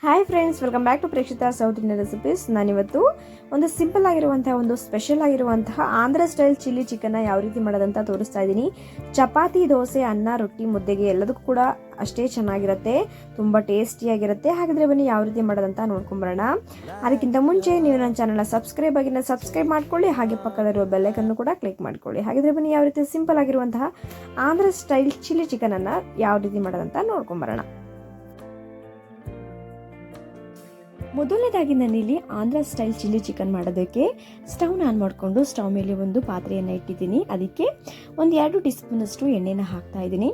Hi friends, welcome back to Prekshita south Indian recipes. ನಾನಿವತ್ತು ಒಂದು simple ಆಗಿರುವಂತಹ ಒಂದು ಸ್ಪೆಷಲ್ ಆಗಿರುವಂತಹ ಆಂಧ್ರ ಸ್ಟೈಲ್ ಚಿಲ್ಲಿ ಚಿಕನ್ನ ಯಾವ ರೀತಿ ಮಾಡೋದಂತ ತೋರಿಸ್ತಾ ಇದ್ದೀನಿ. ಚಪಾತಿ, ದೋಸೆ, ಅನ್ನ, ರೊಟ್ಟಿ, ಮುದ್ದೆಗೆ ಎಲ್ಲದಕ್ಕೂ ಕೂಡ ಅಷ್ಟೇ ಚೆನ್ನಾಗಿರುತ್ತೆ, ತುಂಬ ಟೇಸ್ಟಿಯಾಗಿರುತ್ತೆ. ಹಾಗಾದರೆ ಬನ್ನಿ ಯಾವ ರೀತಿ ಮಾಡೋದಂತ ನೋಡ್ಕೊಂಬರೋಣ. ಅದಕ್ಕಿಂತ ಮುಂಚೆ ನೀವು ನನ್ನ ಚಾನಲ್ನ ಸಬ್ಸ್ಕ್ರೈಬ್ ಮಾಡ್ಕೊಳ್ಳಿ, ಹಾಗೆ ಪಕ್ಕದಲ್ಲಿರುವ ಬೆಲ್ಲೈಕನ್ನು ಕೂಡ ಕ್ಲಿಕ್ ಮಾಡ್ಕೊಳ್ಳಿ. ಹಾಗಾದರೆ ಬನ್ನಿ ಯಾವ ರೀತಿ ಸಿಂಪಲ್ ಆಗಿರುವಂತಹ ಆಂಧ್ರ ಸ್ಟೈಲ್ ಚಿಲ್ಲಿ ಚಿಕನನ್ನು ಯಾವ ರೀತಿ ಮಾಡೋದಂತ ನೋಡ್ಕೊಂಬರೋಣ. ಮೊದಲನೇದಾಗಿ ನಾನಿಲ್ಲಿ ಆಂಧ್ರ ಸ್ಟೈಲ್ ಚಿಲ್ಲಿ ಚಿಕನ್ ಮಾಡೋದಕ್ಕೆ ಸ್ಟವ್ನ ಆನ್ ಮಾಡಿಕೊಂಡು ಸ್ಟವ್ ಮೇಲೆ ಒಂದು ಪಾತ್ರೆಯನ್ನು ಇಟ್ಟಿದ್ದೀನಿ. ಅದಕ್ಕೆ ಒಂದು 2 ಟೀ ಸ್ಪೂನಷ್ಟು ಎಣ್ಣೆನ ಹಾಕ್ತಾ ಇದ್ದೀನಿ.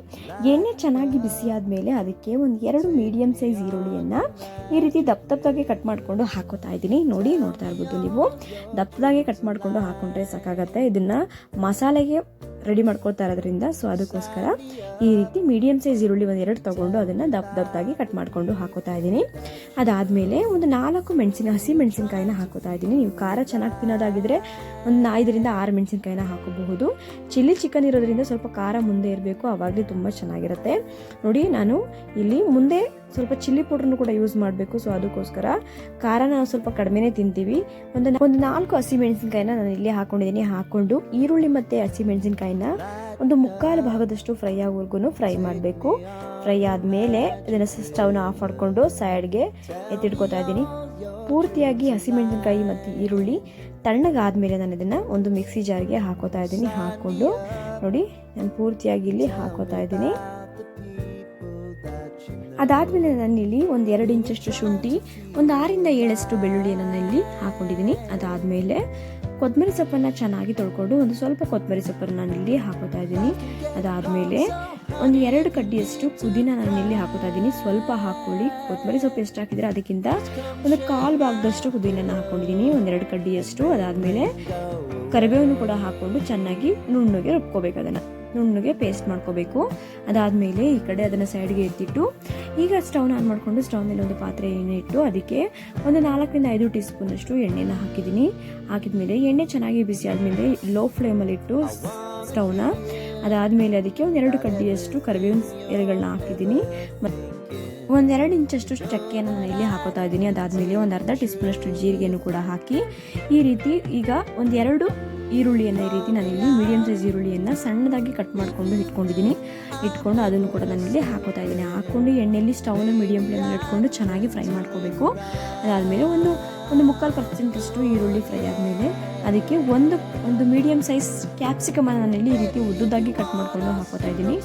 ಎಣ್ಣೆ ಚೆನ್ನಾಗಿ ಬಿಸಿ ಆದಮೇಲೆ ಅದಕ್ಕೆ ಒಂದು 2 ಮೀಡಿಯಮ್ ಸೈಜ್ ಈರುಳ್ಳಿಯನ್ನು ಈ ರೀತಿ ದಪ್ಪದಾಗೆ ಕಟ್ ಮಾಡಿಕೊಂಡು ಹಾಕೋತಾ ಇದ್ದೀನಿ. ನೋಡ್ತಾ ಇರ್ಬೋದು ನೀವು, ದಪ್ಪದಾಗೆ ಕಟ್ ಮಾಡಿಕೊಂಡು ಹಾಕೊಂಡ್ರೆ ಸಾಕಾಗತ್ತೆ. ಇದನ್ನು ಮಸಾಲೆಗೆ ರೆಡಿ ಮಾಡ್ಕೊಳ್ತಾ ಇರೋದ್ರಿಂದ ಸೊ ಅದಕ್ಕೋಸ್ಕರ ಈ ರೀತಿ ಮೀಡಿಯಮ್ ಸೈಜ್ ಈರುಳ್ಳಿ ಒಂದು 2 ತೊಗೊಂಡು ಅದನ್ನು ದಪ್ಪದಾಗಿ ಕಟ್ ಮಾಡಿಕೊಂಡು ಹಾಕೋತಾ ಇದ್ದೀನಿ. ಅದಾದಮೇಲೆ ಒಂದು 4 ಹಸಿ ಮೆಣಸಿನಕಾಯಿನ ಹಾಕೋತಾ ಇದ್ದೀನಿ. ನೀವು ಖಾರ ಚೆನ್ನಾಗಿ ತಿನ್ನೋದಾಗಿದ್ರೆ ಒಂದು 5ರಿಂದ 6 ಮೆಣಸಿನಕಾಯಿನ ಹಾಕೋಬಹುದು. ಚಿಲ್ಲಿ ಚಿಕನ್ ಇರೋದ್ರಿಂದ ಸ್ವಲ್ಪ ಖಾರ ಮುಂದೆ ಇರಬೇಕು, ಆವಾಗಲೇ ತುಂಬ ಚೆನ್ನಾಗಿರುತ್ತೆ. ನೋಡಿ, ನಾನು ಇಲ್ಲಿ ಮುಂದೆ ಸ್ವಲ್ಪ ಚಿಲ್ಲಿ ಪೌಡ್ರನ್ನು ಕೂಡ ಯೂಸ್ ಮಾಡಬೇಕು. ಸೊ ಅದಕ್ಕೋಸ್ಕರ ಖಾರ ನಾವು ಸ್ವಲ್ಪ ಕಡಿಮೆನೇ ತಿಂತೀವಿ. ಒಂದು 4 ಹಸಿ ಮೆಣಸಿನಕಾಯಿನ ನಾನು ಇಲ್ಲಿ ಹಾಕೊಂಡಿದ್ದೀನಿ. ಹಾಕೊಂಡು ಈರುಳ್ಳಿ ಮತ್ತು ಹಸಿ ಮೆಣಸಿನಕಾಯಿನ ಒಂದು 1/4 ಭಾಗದಷ್ಟು ಫ್ರೈ ಆಗೋವರೆಗೂ ಫ್ರೈ ಮಾಡಬೇಕು. ಫ್ರೈ ಆದಮೇಲೆ ಇದನ್ನು ಸ್ಟವ್ನ ಆಫ್ ಮಾಡಿಕೊಂಡು ಸೈಡ್ಗೆ ಎತ್ತಿಟ್ಕೋತಾ ಇದ್ದೀನಿ. ಪೂರ್ತಿಯಾಗಿ ಹಸಿಮೆಣಸಿನಕಾಯಿ ಮತ್ತು ಈರುಳ್ಳಿ ತಣ್ಣಗಾದ್ಮೇಲೆ ನಾನು ಇದನ್ನು ಒಂದು ಮಿಕ್ಸಿ ಜಾರ್ಗೆ ಹಾಕೋತಾ ಇದ್ದೀನಿ. ಹಾಕ್ಕೊಂಡು ನೋಡಿ, ನಾನು ಪೂರ್ತಿಯಾಗಿ ಇಲ್ಲಿ ಹಾಕೋತಾ ಇದ್ದೀನಿ. ಅದಾದಮೇಲೆ ನಾನಿಲ್ಲಿ ಒಂದು 2 ಇಂಚಷ್ಟು ಶುಂಠಿ, ಒಂದು 6ರಿಂದ 7 ಬೆಳ್ಳುಳ್ಳಿಯನ್ನು ಇಲ್ಲಿ ಹಾಕೊಂಡಿದ್ದೀನಿ. ಅದಾದಮೇಲೆ ಕೊತ್ತಂಬರಿ ಸೊಪ್ಪನ್ನು ಚೆನ್ನಾಗಿ ತೊಳ್ಕೊಂಡು ಒಂದು ಸ್ವಲ್ಪ ಕೊತ್ತಂಬರಿ ಸೊಪ್ಪನ್ನು ನಾನಿಲ್ಲಿ ಹಾಕೋತಾ ಇದ್ದೀನಿ. ಅದಾದಮೇಲೆ ಒಂದು 2 ಕಡ್ಡಿಯಷ್ಟು ಪುದೀನ ನಾನಿಲ್ಲಿ ಹಾಕೋತಾ ಇದ್ದೀನಿ. ಸ್ವಲ್ಪ ಹಾಕ್ಕೊಳ್ಳಿ, ಕೊತ್ತಂಬರಿ ಸೊಪ್ಪು ಎಷ್ಟು ಹಾಕಿದರೆ ಅದಕ್ಕಿಂತ ಒಂದು 1/4 ಭಾಗದಷ್ಟು ಪುದೀನ ಹಾಕೊಂಡಿದ್ದೀನಿ, ಒಂದು 2 ಕಡ್ಡಿಯಷ್ಟು. ಅದಾದಮೇಲೆ ಕರಿಬೇವನ್ನು ಕೂಡ ಹಾಕ್ಕೊಂಡು ಚೆನ್ನಾಗಿ ನುಣ್ಣಗೆ ರುಬ್ಕೋಬೇಕು, ಅದನ್ನು ನುಣ್ಣಗೆ ಪೇಸ್ಟ್ ಮಾಡ್ಕೋಬೇಕು. ಅದಾದಮೇಲೆ ಈ ಕಡೆ ಅದನ್ನು ಸೈಡ್ಗೆ ಎತ್ತಿಟ್ಟು ಈಗ ಸ್ಟವ್ನ ಆನ್ ಮಾಡಿಕೊಂಡು ಸ್ಟವ್ ಮೇಲೆ ಒಂದು ಪಾತ್ರೆ ಎಣ್ಣೆ ಇಟ್ಟು ಅದಕ್ಕೆ ಒಂದು 4ರಿಂದ 5 ಟೀ ಸ್ಪೂನಷ್ಟು ಎಣ್ಣೆನ ಹಾಕಿದ್ದೀನಿ. ಹಾಕಿದ್ಮೇಲೆ ಎಣ್ಣೆ ಚೆನ್ನಾಗಿ ಬಿಸಿ ಆದಮೇಲೆ ಲೋ ಫ್ಲೇಮಲ್ಲಿ ಇಟ್ಟು ಸ್ಟವ್ನ, ಅದಾದಮೇಲೆ ಅದಕ್ಕೆ ಒಂದು 2 ಕಡ್ಡಿಯಷ್ಟು ಕರಿಬೇವಿನ ಎಲೆಗಳನ್ನ ಹಾಕಿದ್ದೀನಿ. ಒಂದು 2 ಇಂಚಷ್ಟು ಚಕ್ಕೆಯನ್ನು ನಾನು ಇಲ್ಲಿ ಹಾಕೋತಾ ಇದ್ದೀನಿ. ಅದಾದಮೇಲೆ ಒಂದು ಅರ್ಧ ಟೀ ಸ್ಪೂನಷ್ಟು ಜೀರಿಗೆಯನ್ನು ಕೂಡ ಹಾಕಿ ಈ ರೀತಿ ಈಗ ಒಂದು 2 ಈರುಳ್ಳಿಯನ್ನು ಈ ರೀತಿ ನಾನಿಲ್ಲಿ ಮೀಡಿಯಮ್ ಸೈಜ್ ಈರುಳ್ಳಿಯನ್ನು ಸಣ್ಣದಾಗಿ ಕಟ್ ಮಾಡಿಕೊಂಡು ಇಟ್ಕೊಂಡು ಅದನ್ನು ಕೂಡ ನಾನಿಲ್ಲಿ ಹಾಕೋತಾ ಇದ್ದೀನಿ. ಹಾಕ್ಕೊಂಡು ಎಣ್ಣೆಯಲ್ಲಿ ಸ್ಟವ್ನ ಮೀಡಿಯಮ್ ಫ್ಲೇಮಲ್ಲಿ ಇಟ್ಕೊಂಡು ಚೆನ್ನಾಗಿ ಫ್ರೈ ಮಾಡ್ಕೋಬೇಕು. ಅದಾದಮೇಲೆ ಒಂದು 3/4% ಈರುಳ್ಳಿ ಫ್ರೈ ಆದಮೇಲೆ ಅದಕ್ಕೆ ಒಂದು ಮೀಡಿಯಮ್ ಸೈಜ್ ಕ್ಯಾಪ್ಸಿಕಮನ್ನು ನಾನಿಲ್ಲಿ ಈ ರೀತಿ ಉದ್ದುದಾಗಿ ಕಟ್ ಮಾಡಿಕೊಂಡು ಹಾಕೋತಾ ಇದ್ದೀನಿ.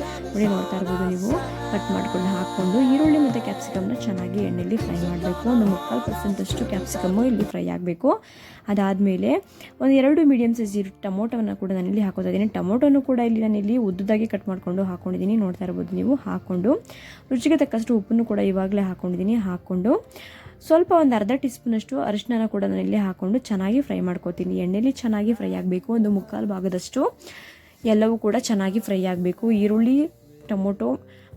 ನೋಡ್ತಾ ಇರ್ಬೋದು ನೀವು, ಕಟ್ ಮಾಡಿಕೊಂಡು ಹಾಕ್ಕೊಂಡು ಈರುಳ್ಳಿ ಮತ್ತು ಕ್ಯಾಪ್ಸಿಕಮ್ನ ಚೆನ್ನಾಗಿ ಎಣ್ಣೆಯಲ್ಲಿ ಫ್ರೈ ಮಾಡಬೇಕು. ಒಂದು 3/4% ಕ್ಯಾಪ್ಸಿಕಮ್ಮು ಇಲ್ಲಿ ಫ್ರೈ ಆಗಬೇಕು. ಅದಾದಮೇಲೆ ಒಂದು 2 ಮೀಡಿಯಮ್ ಸೈಜ್ ಟೊಮೊಟೊವನ್ನು ಕೂಡ ನಾನಿಲ್ಲಿ ಹಾಕೋತಾ ಇದ್ದೀನಿ. ಟೊಮೊಟೊನು ಕೂಡ ಇಲ್ಲಿ ನಾನಿಲ್ಲಿ ಉದ್ದುದಾಗಿ ಕಟ್ ಮಾಡಿಕೊಂಡು ಹಾಕ್ಕೊಂಡಿದ್ದೀನಿ. ನೋಡ್ತಾ ಇರ್ಬೋದು ನೀವು. ಹಾಕ್ಕೊಂಡು ರುಚಿಗೆ ತಕ್ಕಷ್ಟು ಉಪ್ಪನ್ನು ಕೂಡ ಇವಾಗಲೇ ಹಾಕ್ಕೊಂಡಿದ್ದೀನಿ. ಹಾಕ್ಕೊಂಡು ಸ್ವಲ್ಪ ಒಂದು ಅರ್ಧ ಟೀ ಸ್ಪೂನಷ್ಟು ಅರಿಶಿನ ಕೂಡ ನಾನಿಲ್ಲಿ ಹಾಕ್ಕೊಂಡು ಚೆನ್ನಾಗಿ ಫ್ರೈ ಮಾಡ್ಕೋತೀನಿ. ಎಣ್ಣೆಯಲ್ಲಿ ಚೆನ್ನಾಗಿ ಫ್ರೈ ಆಗಬೇಕು. ಒಂದು 1/4 ಭಾಗದಷ್ಟು ಎಲ್ಲವೂ ಕೂಡ ಚೆನ್ನಾಗಿ ಫ್ರೈ ಆಗಬೇಕು. ಈರುಳ್ಳಿ, ಟೊಮೊಟೊ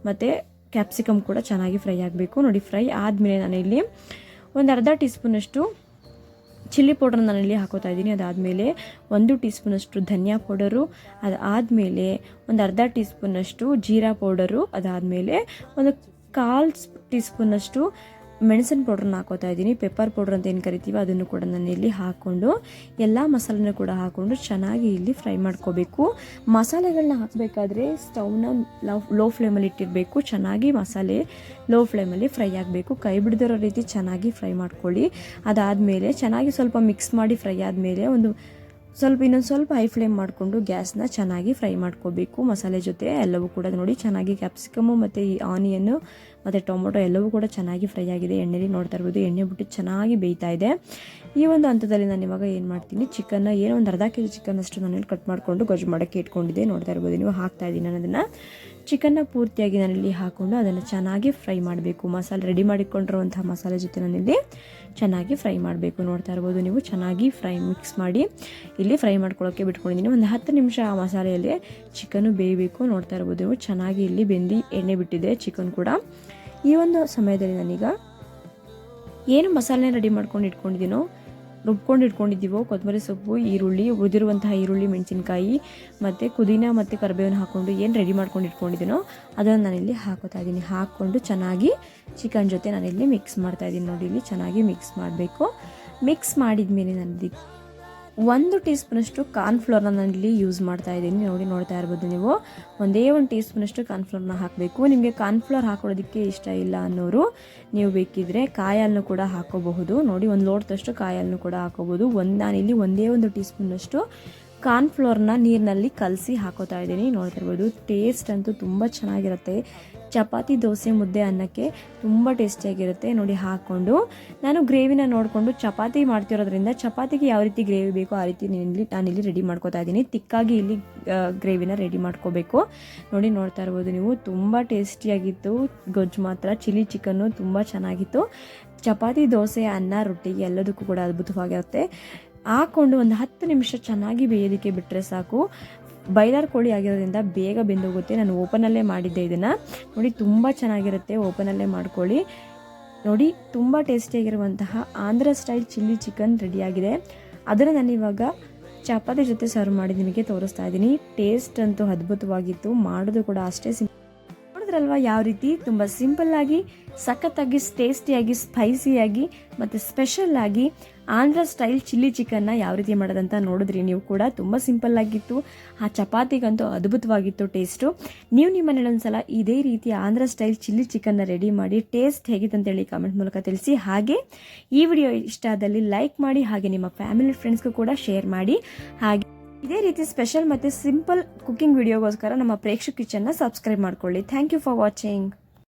ಮತ್ತು ಕ್ಯಾಪ್ಸಿಕಮ್ ಕೂಡ ಚೆನ್ನಾಗಿ ಫ್ರೈ ಆಗಬೇಕು. ನೋಡಿ, ಫ್ರೈ ಆದಮೇಲೆ ನಾನಿಲ್ಲಿ ಒಂದು ಅರ್ಧ ಟೀ ಸ್ಪೂನಷ್ಟು ಚಿಲ್ಲಿ ಪೌಡ್ರನ್ನ ನಾನಿಲ್ಲಿ ಹಾಕೋತಾ ಇದ್ದೀನಿ. ಅದಾದಮೇಲೆ 1 ಟೀ ಸ್ಪೂನಷ್ಟು ಧನಿಯಾ ಪೌಡರು, ಅದಾದಮೇಲೆ ಒಂದು ಅರ್ಧ ಟೀ ಸ್ಪೂನಷ್ಟು ಜೀರಾ ಪೌಡರು, ಅದಾದಮೇಲೆ ಒಂದು 1/4 ಟೀ ಸ್ಪೂನಷ್ಟು ಮೆಣಸಿನ ಪೌಡ್ರನ್ನ ಹಾಕೋತಾ ಇದ್ದೀನಿ. ಪೆಪ್ಪರ್ ಪೌಡ್ರ್ ಅಂತ ಏನು ಕರಿತೀವಿ ಅದನ್ನು ಕೂಡ ನಾನು ಇಲ್ಲಿ ಹಾಕ್ಕೊಂಡು ಎಲ್ಲ ಮಸಾಲೆನೂ ಕೂಡ ಹಾಕ್ಕೊಂಡು ಚೆನ್ನಾಗಿ ಇಲ್ಲಿ ಫ್ರೈ ಮಾಡ್ಕೋಬೇಕು. ಮಸಾಲೆಗಳನ್ನ ಹಾಕಬೇಕಾದ್ರೆ ಸ್ಟವ್ನ ಲೋ ಫ್ಲೇಮಲ್ಲಿ ಇಟ್ಟಿರಬೇಕು. ಚೆನ್ನಾಗಿ ಮಸಾಲೆ ಲೋ ಫ್ಲೇಮಲ್ಲಿ ಫ್ರೈ ಆಗಬೇಕು. ಕೈ ಬಿಡದಿರೋ ರೀತಿ ಚೆನ್ನಾಗಿ ಫ್ರೈ ಮಾಡ್ಕೊಳ್ಳಿ. ಅದಾದಮೇಲೆ ಚೆನ್ನಾಗಿ ಸ್ವಲ್ಪ ಮಿಕ್ಸ್ ಮಾಡಿ ಫ್ರೈ ಆದಮೇಲೆ ಇನ್ನೊಂದು ಸ್ವಲ್ಪ ಹೈ ಫ್ಲೇಮ್ ಮಾಡಿಕೊಂಡು ಗ್ಯಾಸ್ನ ಚೆನ್ನಾಗಿ ಫ್ರೈ ಮಾಡ್ಕೋಬೇಕು. ಮಸಾಲೆ ಜೊತೆ ಎಲ್ಲವೂ ಕೂಡ ನೋಡಿ ಚೆನ್ನಾಗಿ ಕ್ಯಾಪ್ಸಿಕಮ್ಮು ಮತ್ತು ಈ ಆನಿಯನ್ನು ಮತ್ತು ಟೊಮೊಟೊ ಎಲ್ಲವೂ ಕೂಡ ಚೆನ್ನಾಗಿ ಫ್ರೈ ಆಗಿದೆ. ಎಣ್ಣೆಲಿ ನೋಡ್ತಾ ಇರ್ಬೋದು, ಎಣ್ಣೆ ಬಿಟ್ಟು ಚೆನ್ನಾಗಿ ಬೇಯ್ತಾ ಇದೆ. ಈ ಒಂದು ಹಂತದಲ್ಲಿ ನಾನು ಇವಾಗ ಏನು ಮಾಡ್ತೀನಿ, ಚಿಕನ್ನ ಏನೋ ಒಂದು ಅರ್ಧ ಕೆಜಿ ಚಿಕನ್ ಅಷ್ಟು ನಾನಿಲ್ಲಿ ಕಟ್ ಮಾಡಿಕೊಂಡು ಗೊಜ್ಜು ಮಾಡೋಕ್ಕೆ ಇಟ್ಕೊಂಡಿದ್ದೆ. ನೋಡ್ತಾ ಇರ್ಬೋದು ನೀವು, ಹಾಕ್ತಾ ಇದ್ದೀನಿ ನಾನು ಅದನ್ನು. ಚಿಕನ್ನ ಪೂರ್ತಿಯಾಗಿ ನಾನಿಲ್ಲಿ ಹಾಕ್ಕೊಂಡು ಅದನ್ನು ಚೆನ್ನಾಗಿ ಫ್ರೈ ಮಾಡಬೇಕು. ಮಸಾಲೆ ರೆಡಿ ಮಾಡಿಕೊಂಡಿರುವಂಥ ಮಸಾಲೆ ಜೊತೆ ನಾನಿಲ್ಲಿ ಚೆನ್ನಾಗಿ ಫ್ರೈ ಮಾಡಬೇಕು. ನೋಡ್ತಾ ಇರ್ಬೋದು ನೀವು, ಚೆನ್ನಾಗಿ ಮಿಕ್ಸ್ ಮಾಡಿ ಇಲ್ಲಿ ಫ್ರೈ ಮಾಡ್ಕೊಳ್ಳೋಕ್ಕೆ ಬಿಟ್ಕೊಂಡಿದ್ದೀನಿ. ಒಂದು 10 ನಿಮಿಷ ಆ ಮಸಾಲೆಯಲ್ಲಿ ಚಿಕನ್ನು ಬೇಯಬೇಕು. ನೋಡ್ತಾ ಇರ್ಬೋದು ನೀವು, ಚೆನ್ನಾಗಿ ಇಲ್ಲಿ ಬೆಂದು ಎಣ್ಣೆ ಬಿಟ್ಟಿದೆ ಚಿಕನ್ ಕೂಡ. ಈ ಒಂದು ಸಮಯದಲ್ಲಿ ನಾನೀಗ ಏನು ಮಸಾಲೆ ರೆಡಿ ಮಾಡ್ಕೊಂಡು ಇಟ್ಕೊಂಡಿದ್ದೀನೋ ರುಬ್ಕೊಂಡು ಇಟ್ಕೊಂಡಿದ್ದೀವೋ ಕೊತ್ತಂಬರಿ ಸೊಪ್ಪು, ಈರುಳ್ಳಿ, ಉರಿದಿರುವಂತಹ ಈರುಳ್ಳಿ, ಮೆಣಸಿನ್ಕಾಯಿ ಮತ್ತು ಪುದೀನ ಮತ್ತು ಕರಿಬೇವನ್ನು ಹಾಕ್ಕೊಂಡು ಏನು ರೆಡಿ ಮಾಡ್ಕೊಂಡು ಇಟ್ಕೊಂಡಿದ್ದೀನೋ ಅದನ್ನು ನಾನಿಲ್ಲಿ ಹಾಕೋತಾ ಇದ್ದೀನಿ. ಹಾಕ್ಕೊಂಡು ಚೆನ್ನಾಗಿ ಚಿಕನ್ ಜೊತೆ ನಾನಿಲ್ಲಿ ಮಿಕ್ಸ್ ಮಾಡ್ತಾಯಿದ್ದೀನಿ. ನೋಡಿ, ಇಲ್ಲಿ ಚೆನ್ನಾಗಿ ಮಿಕ್ಸ್ ಮಾಡಬೇಕು. ಮಿಕ್ಸ್ ಮಾಡಿದ ಮೇಲೆ ನಾನು 1 ಟೀ ಸ್ಪೂನಷ್ಟು ಕಾರ್ನ್ಫ್ಲೋರ್ನ ನಾನಿಲ್ಲಿ ಯೂಸ್ ಮಾಡ್ತಾ ಇದ್ದೀನಿ. ನೋಡ್ತಾ ಇರ್ಬೋದು ನೀವು. ಒಂದೇ 1 ಟೀ ಸ್ಪೂನಷ್ಟು ಕಾರ್ನ್ಫ್ಲೋರ್ನ ಹಾಕಬೇಕು. ನಿಮಗೆ ಕಾರ್ನ್ಫ್ಲೋರ್ ಹಾಕೊಳ್ಳೋದಕ್ಕೆ ಇಷ್ಟ ಇಲ್ಲ ಅನ್ನೋರು ನೀವು ಬೇಕಿದ್ರೆ ಕಾಯಿ ಹಾಲನ್ನು ಕೂಡ ಹಾಕೋಬಹುದು. ನೋಡಿ, 1 ಲೋಟದಷ್ಟು ಕಾಯಿ ಹಾಲನ್ನು ಕೂಡ ಹಾಕೋಬಹುದು. ನಾನಿಲ್ಲಿ ಒಂದೇ 1 ಟೀ ಸ್ಪೂನಷ್ಟು ಕಾರ್ನ್ಫ್ಲೋರ್ನ ನೀರಿನಲ್ಲಿ ಕಲಸಿ ಹಾಕೋತಾ ಇದ್ದೀನಿ. ನೋಡ್ತಾ ಇರ್ಬೋದು. ಟೇಸ್ಟ್ ಅಂತೂ ತುಂಬ ಚೆನ್ನಾಗಿರುತ್ತೆ. ಚಪಾತಿ, ದೋಸೆ, ಮುದ್ದೆ, ಅನ್ನಕ್ಕೆ ತುಂಬ ಟೇಸ್ಟಿಯಾಗಿರುತ್ತೆ. ನೋಡಿ, ಹಾಕ್ಕೊಂಡು ನಾನು ಗ್ರೇವಿನ ನೋಡಿಕೊಂಡು ಚಪಾತಿ ಮಾಡ್ತಿರೋದ್ರಿಂದ ಚಪಾತಿಗೆ ಯಾವ ರೀತಿ ಗ್ರೇವಿ ಬೇಕೋ ಆ ರೀತಿ ನಾನಿಲ್ಲಿ ರೆಡಿ ಮಾಡ್ಕೋತಾ ಇದ್ದೀನಿ. ತಿಕ್ಕಾಗಿ ಇಲ್ಲಿ ಗ್ರೇವಿನ ರೆಡಿ ಮಾಡ್ಕೋಬೇಕು. ನೋಡಿ, ನೋಡ್ತಾ ಇರ್ಬೋದು ನೀವು. ತುಂಬ ಟೇಸ್ಟಿಯಾಗಿತ್ತು ಗೊಜ್ಜು ಮಾತ್ರ. ಚಿಲ್ಲಿ ಚಿಕನ್ನು ತುಂಬ ಚೆನ್ನಾಗಿತ್ತು. ಚಪಾತಿ, ದೋಸೆ, ಅನ್ನ, ರೊಟ್ಟಿಗೆ ಎಲ್ಲದಕ್ಕೂ ಕೂಡ ಅದ್ಭುತವಾಗಿರುತ್ತೆ. ಹಾಕ್ಕೊಂಡು ಒಂದು 10 ನಿಮಿಷ ಚೆನ್ನಾಗಿ ಬೇಯೋದಕ್ಕೆ ಬಿಟ್ಟರೆ ಸಾಕು. ಬಾಯ್ಲರ್ ಕೋಳಿ ಆಗಿರೋದ್ರಿಂದ ಬೇಗ ಬೆಂದೋಗುತ್ತೆ. ನಾನು ಓಪನಲ್ಲೇ ಮಾಡಿದ್ದೆ ಇದನ್ನು. ನೋಡಿ, ತುಂಬ ಚೆನ್ನಾಗಿರುತ್ತೆ. ಓಪನಲ್ಲೇ ಮಾಡ್ಕೊಳ್ಳಿ. ನೋಡಿ, ತುಂಬ ಟೇಸ್ಟಿಯಾಗಿರುವಂತಹ ಆಂಧ್ರ ಸ್ಟೈಲ್ ಚಿಲ್ಲಿ ಚಿಕನ್ ರೆಡಿಯಾಗಿದೆ. ಅದನ್ನು ನಾನು ಇವಾಗ ಚಪಾತಿ ಜೊತೆ ಸರ್ವ್ ಮಾಡಿ ನಿಮಗೆ ತೋರಿಸ್ತಾ ಇದ್ದೀನಿ. ಟೇಸ್ಟ್ ಅಂತೂ ಅದ್ಭುತವಾಗಿತ್ತು. ಮಾಡೋದು ಕೂಡ ಅಷ್ಟೇ ನೋಡಿದ್ರಲ್ವ ಯಾವ ರೀತಿ ತುಂಬ ಸಿಂಪಲ್ಲಾಗಿ, ಸಖತ್ತಾಗಿ, ಟೇಸ್ಟಿಯಾಗಿ, ಸ್ಪೈಸಿಯಾಗಿ ಮತ್ತು ಸ್ಪೆಷಲ್ಲಾಗಿ ಆಂಧ್ರ ಸ್ಟೈಲ್ ಚಿಲ್ಲಿ ಚಿಕನ್ನ ಯಾವ ರೀತಿ ಮಾಡೋದಂತ ನೋಡಿದ್ರಿ ನೀವು ಕೂಡ. ತುಂಬ ಸಿಂಪಲ್ಲಾಗಿತ್ತು. ಆ ಚಪಾತಿಗಂತೂ ಅದ್ಭುತವಾಗಿತ್ತು ಟೇಸ್ಟು. ನೀವು ನಿಮ್ಮ ಮನೇಲಿ ಒಂದ್ಸಲ ಇದೇ ರೀತಿ ಆಂಧ್ರ ಸ್ಟೈಲ್ ಚಿಲ್ಲಿ ಚಿಕನ್ನ ರೆಡಿ ಮಾಡಿ ಟೇಸ್ಟ್ ಹೇಗಿತ್ತು ಅಂತೇಳಿ ಕಾಮೆಂಟ್ ಮೂಲಕ ತಿಳಿಸಿ. ಹಾಗೆ ಈ ವಿಡಿಯೋ ಇಷ್ಟ ಆದಲ್ಲಿ ಲೈಕ್ ಮಾಡಿ, ಹಾಗೆ ನಿಮ್ಮ ಫ್ಯಾಮಿಲಿ ಫ್ರೆಂಡ್ಸ್ಗೂ ಕೂಡ ಶೇರ್ ಮಾಡಿ. ಹಾಗೆ ಇದೇ ರೀತಿ ಸ್ಪೆಷಲ್ ಮತ್ತು ಸಿಂಪಲ್ ಕುಕಿಂಗ್ ವಿಡಿಯೋಗೋಸ್ಕರ ನಮ್ಮ ಪ್ರೇಕ್ಷಕ ಕಿಚನ್ನ ಸಬ್ಸ್ಕ್ರೈಬ್ ಮಾಡ್ಕೊಳ್ಳಿ. Thank you for watching.